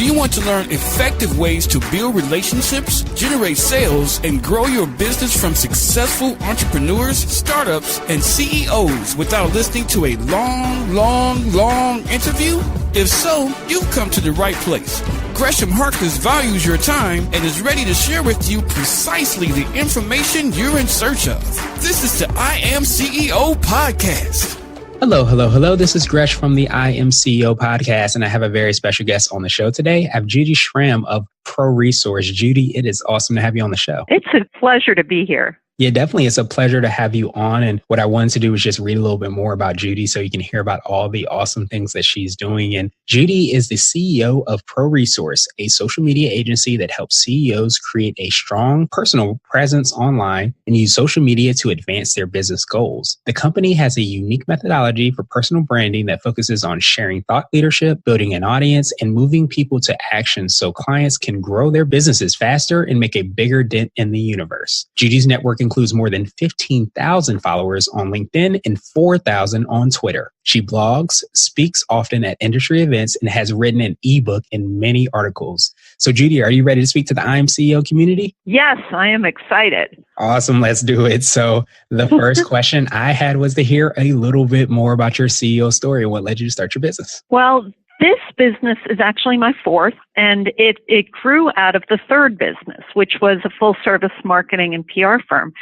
Do you want to learn effective ways to build relationships, generate sales, and grow your business from successful entrepreneurs, startups, and CEOs without listening to a long interview? If so, you've come to the right place. Gresham Harkless values your time and is ready to share with you precisely the information you're in search of. This is the IAM178 podcast. Hello. This is Gresh from the IAM178 podcast, and I have a very special guest on the show today. I have Judy Schramm of ProResource. Judy, it is awesome to have you on the show. It's a pleasure to be here. Yeah, definitely. It's a pleasure to have you on. And what I wanted to do was just read a little bit more about Judy so you can hear about all the awesome things that she's doing. And Judy is the CEO of ProResource, a social media agency that helps CEOs create a strong personal presence online and use social media to advance their business goals. The company has a unique methodology for personal branding that focuses on sharing thought leadership, building an audience, and moving people to action so clients can grow their businesses faster and make a bigger dent in the universe. Judy's network includes more than 15,000 followers on LinkedIn and 4,000 on Twitter. She blogs, speaks often at industry events, and has written an ebook and many articles. So Judy, are you ready to speak to the IAM178 community? Yes, I am excited. Awesome. Let's do it. So the first question I had was to hear a little bit more about your CEO story and what led you to start your business. Well, this business is actually my fourth, and it grew out of the third business, which was a full service marketing and PR firm.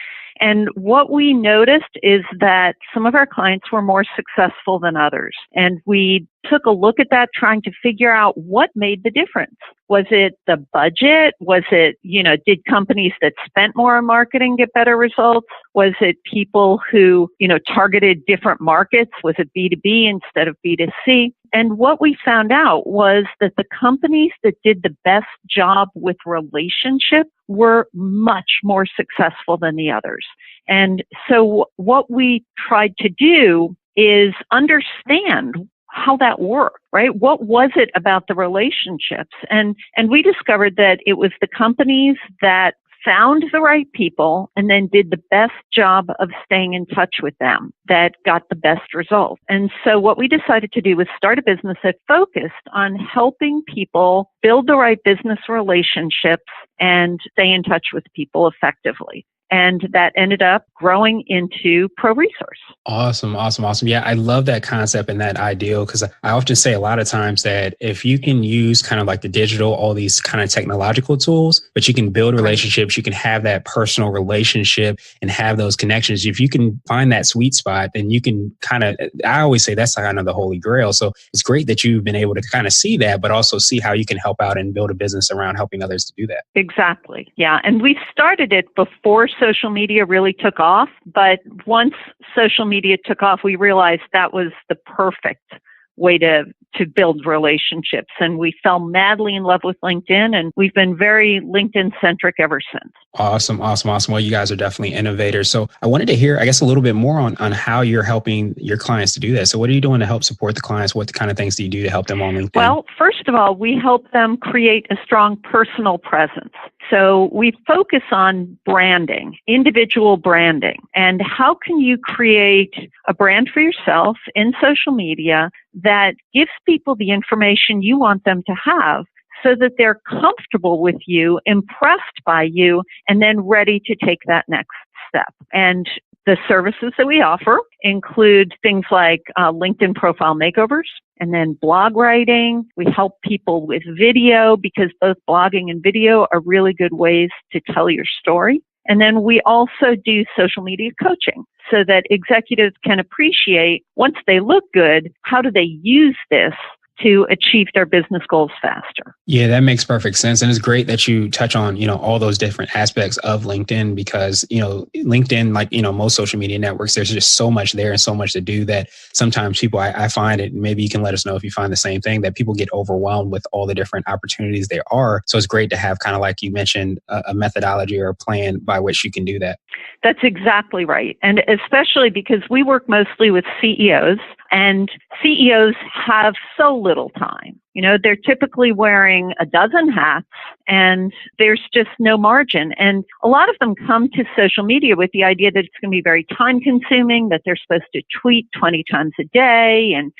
And what we noticed is that some of our clients were more successful than others. And we took a look at that, trying to figure out what made the difference. Was it the budget? Was it, did companies that spent more on marketing get better results? Was it people who, targeted different markets? Was it B2B instead of B2C? And what we found out was that the companies that did the best job with relationship were much more successful than the others. And so what we tried to do is understand how that worked, right? What was it about the relationships? And we discovered that it was the companies that found the right people and then did the best job of staying in touch with them that got the best result. And so what we decided to do was start a business that focused on helping people build the right business relationships and stay in touch with people effectively. And that ended up growing into ProResource. Awesome. Yeah, I love that concept and that ideal, because I often say a lot of times that if you can use kind of like the digital, all these kind of technological tools, but you can build relationships, you can have that personal relationship and have those connections. If you can find that sweet spot, then you can I always say that's kind of the holy grail. So it's great that you've been able to kind of see that, but also see how you can help out and build a business around helping others to do that. Exactly. Yeah. And we started it before social media really took off. But once social media took off, we realized that was the perfect way to build relationships. And we fell madly in love with LinkedIn, and we've been very LinkedIn centric ever since. Awesome. Well, you guys are definitely innovators. So I wanted to hear, I guess, a little bit more on how you're helping your clients to do that. So what are you doing to help support the clients? What kind of things do you do to help them on LinkedIn? Well, first of all, we help them create a strong personal presence. So we focus on branding, individual branding, and how can you create a brand for yourself in social media that gives people the information you want them to have so that they're comfortable with you, impressed by you, and then ready to take that next step. And the services that we offer include things like LinkedIn profile makeovers, and then blog writing. We help people with video because both blogging and video are really good ways to tell your story. And then we also do social media coaching so that executives can appreciate, once they look good, how do they use this to achieve their business goals faster. Yeah, that makes perfect sense. And it's great that you touch on, all those different aspects of LinkedIn because, LinkedIn, like, most social media networks, there's just so much there and so much to do that sometimes people, I find it, maybe you can let us know if you find the same thing, that people get overwhelmed with all the different opportunities there are. So it's great to have kind of like you mentioned, a methodology or a plan by which you can do that. That's exactly right. And especially because we work mostly with CEOs, and CEOs have so little time. They're typically wearing a dozen hats and there's just no margin. And a lot of them come to social media with the idea that it's going to be very time consuming, that they're supposed to tweet 20 times a day and,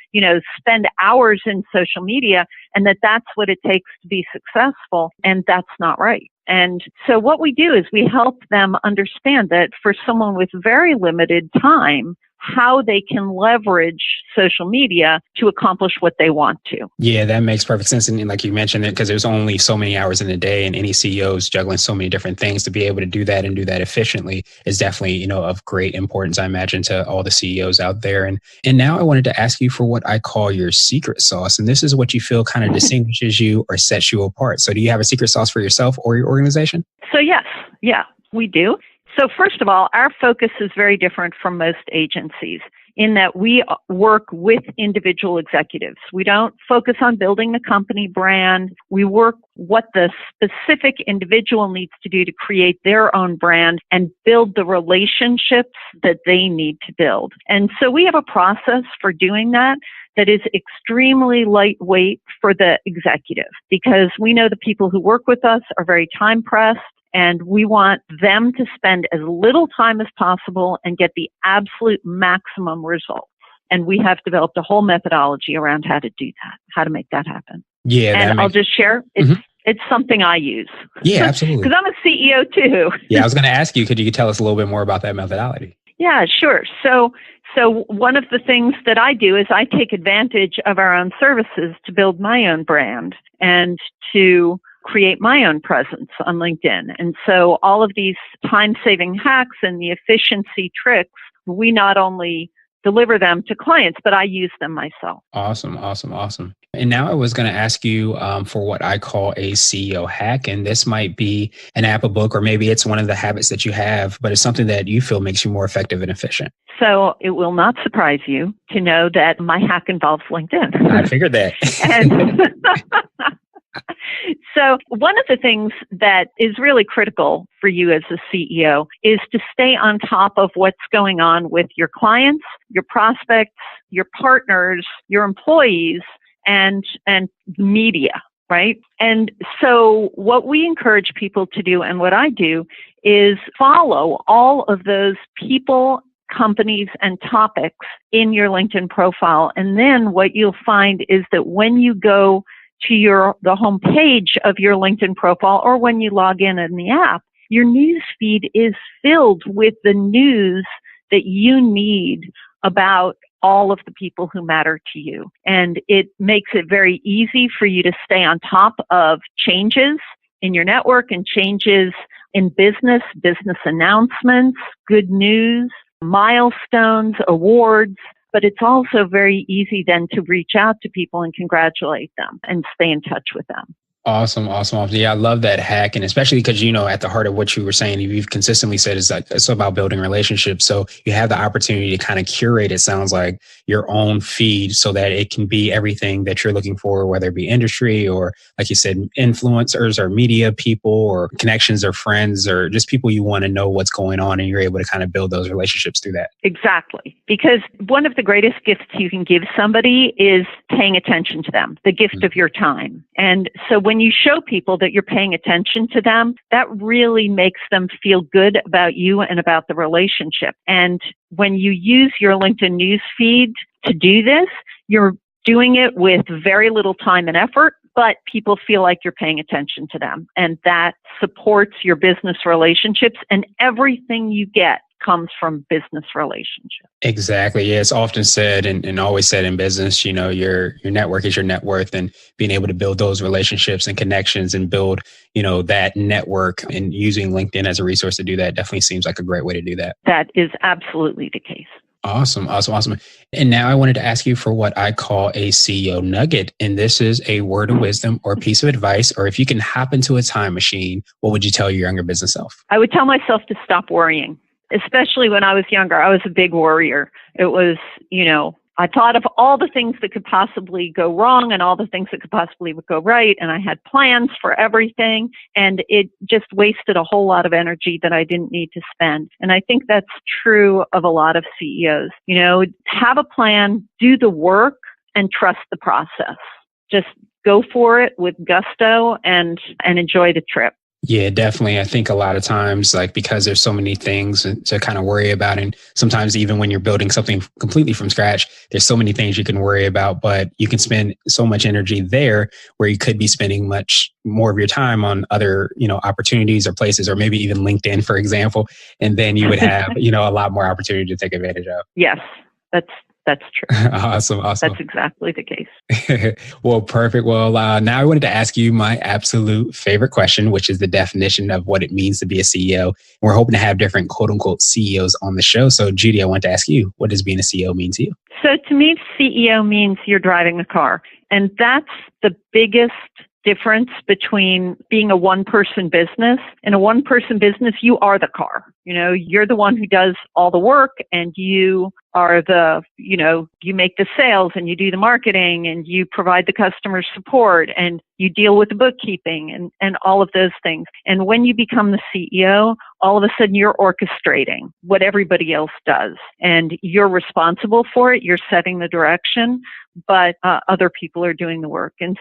spend hours in social media, and that's what it takes to be successful. And that's not right. And so what we do is we help them understand that for someone with very limited time, how they can leverage social media to accomplish what they want to. Yeah, that makes perfect sense. And like you mentioned it, because there's only so many hours in a day and any CEO is juggling so many different things, to be able to do that and do that efficiently is definitely, of great importance, I imagine, to all the CEOs out there. And now I wanted to ask you for what I call your secret sauce. And this is what you feel kind of distinguishes you or sets you apart. So do you have a secret sauce for yourself or your organization? So yes, we do. So first of all, our focus is very different from most agencies in that we work with individual executives. We don't focus on building the company brand. We work what the specific individual needs to do to create their own brand and build the relationships that they need to build. And so we have a process for doing that is extremely lightweight for the executive, because we know the people who work with us are very time pressed. And we want them to spend as little time as possible and get the absolute maximum results. And we have developed a whole methodology around how to do that, how to make that happen. Yeah. And I'll just share, it's something I use. Yeah, absolutely. Because I'm a CEO too. Yeah, I was going to ask you, could you tell us a little bit more about that methodology? Yeah, sure. So one of the things that I do is I take advantage of our own services to build my own brand and to create my own presence on LinkedIn. And so all of these time-saving hacks and the efficiency tricks, we not only deliver them to clients, but I use them myself. Awesome. And now I was going to ask you for what I call a CEO hack. And this might be an app, a book, or maybe it's one of the habits that you have, but it's something that you feel makes you more effective and efficient. So it will not surprise you to know that my hack involves LinkedIn. I figured that. So one of the things that is really critical for you as a CEO is to stay on top of what's going on with your clients, your prospects, your partners, your employees, and media, right? And so what we encourage people to do, and what I do, is follow all of those people, companies, and topics in your LinkedIn profile. And then what you'll find is that when you go to the home page of your LinkedIn profile, or when you log in the app, your news feed is filled with the news that you need about all of the people who matter to you. And it makes it very easy for you to stay on top of changes in your network and changes in business announcements, good news, milestones, awards. But it's also very easy then to reach out to people and congratulate them and stay in touch with them. Awesome. Yeah, I love that hack. And especially because, at the heart of what you were saying, you've consistently said is that it's about building relationships. So you have the opportunity to kind of curate, it sounds like, your own feed so that it can be everything that you're looking for, whether it be industry or, like you said, influencers or media people or connections or friends or just people you want to know what's going on. And you're able to kind of build those relationships through that. Exactly. Because one of the greatest gifts you can give somebody is paying attention to them, the gift of your time. And so when you show people that you're paying attention to them, that really makes them feel good about you and about the relationship. And when you use your LinkedIn news feed to do this, you're doing it with very little time and effort, but people feel like you're paying attention to them. And that supports your business relationships, and everything you get comes from business relationships. Exactly. Yeah, it's often said and always said in business, your network is your net worth, and being able to build those relationships and connections and build, that network, and using LinkedIn as a resource to do that definitely seems like a great way to do that. That is absolutely the case. Awesome. And now I wanted to ask you for what I call a CEO nugget. And this is a word of wisdom or piece of advice, or if you can hop into a time machine, what would you tell your younger business self? I would tell myself to stop worrying. Especially when I was younger, I was a big worrier. It was, I thought of all the things that could possibly go wrong and all the things that could possibly go right. And I had plans for everything. And it just wasted a whole lot of energy that I didn't need to spend. And I think that's true of a lot of CEOs. Have a plan, do the work, and trust the process. Just go for it with gusto and enjoy the trip. Yeah, definitely. I think a lot of times, like, because there's so many things to kind of worry about. And sometimes even when you're building something completely from scratch, there's so many things you can worry about, but you can spend so much energy there where you could be spending much more of your time on other, opportunities or places, or maybe even LinkedIn, for example. And then you would have, a lot more opportunity to take advantage of. Yes, that's true. Awesome. That's exactly the case. Well, perfect. Well, now I wanted to ask you my absolute favorite question, which is the definition of what it means to be a CEO. We're hoping to have different quote unquote CEOs on the show. So Judy, I want to ask you, what does being a CEO mean to you? So to me, CEO means you're driving the car. And that's the biggest difference between being a one-person business. In a one-person business, you are the car. You're the one who does all the work, and you are you make the sales and you do the marketing and you provide the customer support and you deal with the bookkeeping and all of those things. And when you become the CEO, all of a sudden you're orchestrating what everybody else does and you're responsible for it. You're setting the direction, but other people are doing the work. And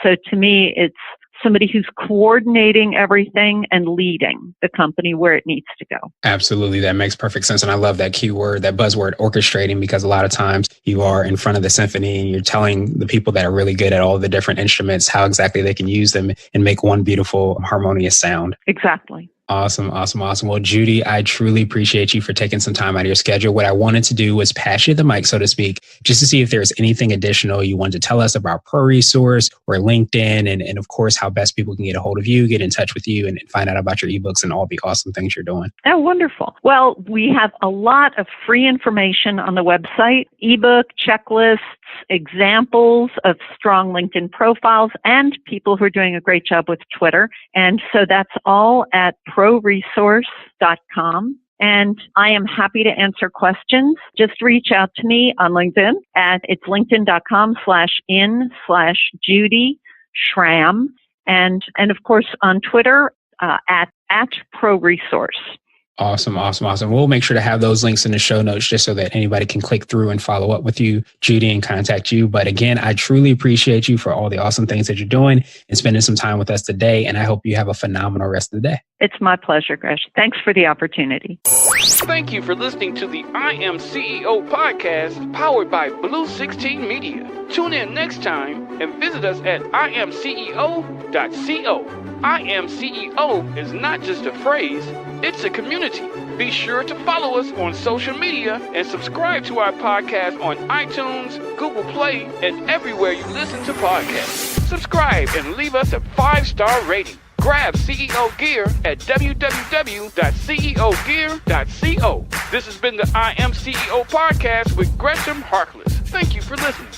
so to me, it's somebody who's coordinating everything and leading the company where it needs to go. Absolutely. That makes perfect sense. And I love that keyword, that buzzword, orchestrating, because a lot of times you are in front of the symphony and you're telling the people that are really good at all the different instruments how exactly they can use them and make one beautiful, harmonious sound. Exactly. Awesome. Well, Judy, I truly appreciate you for taking some time out of your schedule. What I wanted to do was pass you the mic, so to speak, just to see if there's anything additional you wanted to tell us about ProResource or LinkedIn, and of course, how best people can get a hold of you, get in touch with you, and find out about your ebooks and all the awesome things you're doing. Oh, wonderful. Well, we have a lot of free information on the website, ebook, checklists, examples of strong LinkedIn profiles, and people who are doing a great job with Twitter. And so that's all at proresource.com. And I am happy to answer questions. Just reach out to me on LinkedIn it's linkedin.com/in/Judy Schramm. And of course on Twitter at ProResource. Awesome. We'll make sure to have those links in the show notes just so that anybody can click through and follow up with you, Judy, and contact you. But again, I truly appreciate you for all the awesome things that you're doing and spending some time with us today. And I hope you have a phenomenal rest of the day. It's my pleasure, Gresh. Thanks for the opportunity. Thank you for listening to the I Am CEO podcast powered by Blue 16 Media. Tune in next time and visit us at IAM178.co. I Am CEO is not just a phrase, it's a community. Be sure to follow us on social media and subscribe to our podcast on iTunes, Google Play, and everywhere you listen to podcasts. Subscribe and leave us a 5-star rating. Grab CEO gear at www.ceogear.co. This has been the I Am CEO podcast with Gresham Harkless. Thank you for listening.